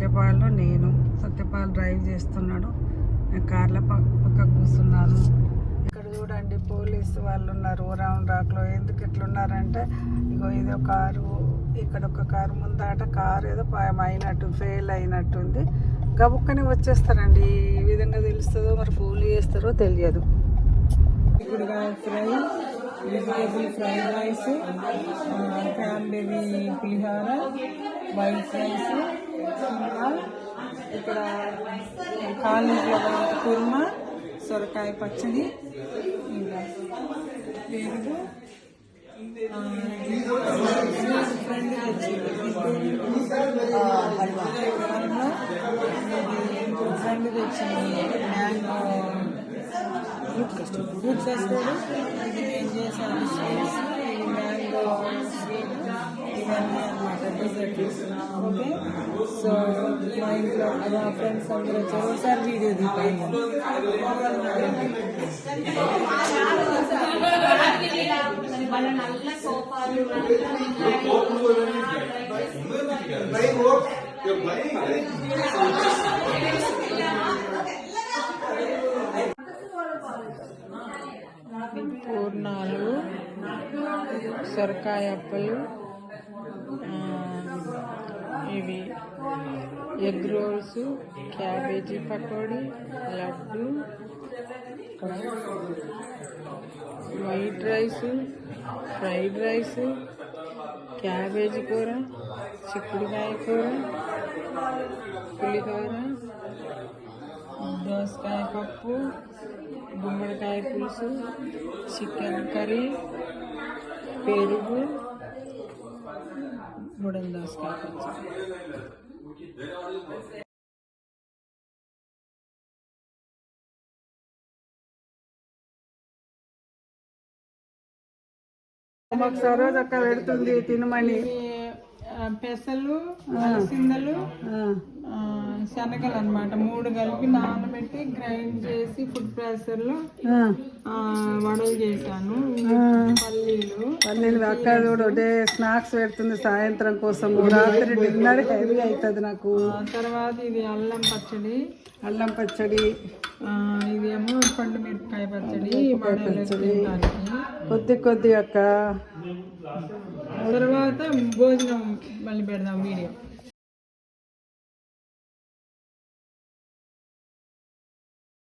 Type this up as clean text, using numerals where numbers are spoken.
సత్యపాలు నేను. సత్యపాలు డ్రైవ్ చేస్తున్నాడు, నేను కార్లో పక్క కూర్చున్నాను. ఇక్కడ చూడండి పోలీసు వాళ్ళు ఉన్నారు రౌండ్ రాక్లో. ఎందుకు ఇట్లున్నారంటే ఇగో ఇదో కారు, ఇక్కడ ఒక కారు ముందాట కారు ఏదో అయినట్టు ఫెయిల్ అయినట్టుంది. గబుక్కనే వచ్చేస్తారండి. ఈ విధంగా తెలుస్తుందో మరి ఫోన్లు చేస్తారో తెలియదు. చిక్కుడుకాయ fry, vegetable fried rice, cranberry pulihora, white rice, ఇక్కడ కాలేజీలో కుర్మా, సొరకాయ పచ్చడి, ఇంకా పెరుగు, ఫ్రెండ్ తెచ్చింది మ్యాంగో ఫ్రూట్ కస్టర్డ్. ఇది నేను చేశాను స్వీట్స్, ఇది మ్యాంగో స్వీట్, ఇవన్నీ అనమాట డెజర్ట్స్. ఓకే, సో మా ఇంట్లో మా ఫ్రెండ్స్ అందరూ వచ్చారు. ఒకసారి వీడియో దిగాను. పూర్ణాలు, సొరకాయ అప్పలు, ఇవి egg rolls, cabbage pakodi, laddu, white rice, fried rice, cabbage కూర, చిక్కుడుకాయ కూర, పులిహోర, దోసకాయ పప్పు, గుమ్మడికాయ పులుసు, చికెన్ కర్రీ, పెరుగు, ముడన్ దోసకాయ పచ్చడి. మాకు సరోజ అక్క పెడుతుంది తినమని. పెసలు, అలసిందలు, శనగలు అన్నమాట 3 కలిపి నానబెట్టి గ్రైండ్ చేసి ఫుడ్ ప్రాసెసర్లో వడలు చేశాను. పల్లీలు అక్క చూడు స్నాక్స్ పెడుతుంది సాయంత్రం కోసం. రాత్రి డిన్నర్ హెవీ అవుతుంది నాకు. తర్వాత ఇది అల్లం పచ్చడి, ఇదేమో పండు మిరపకాయ పచ్చడి, కొద్ది అక్క. తర్వాత భోజనం మళ్ళీ పెడదాం వీడియో.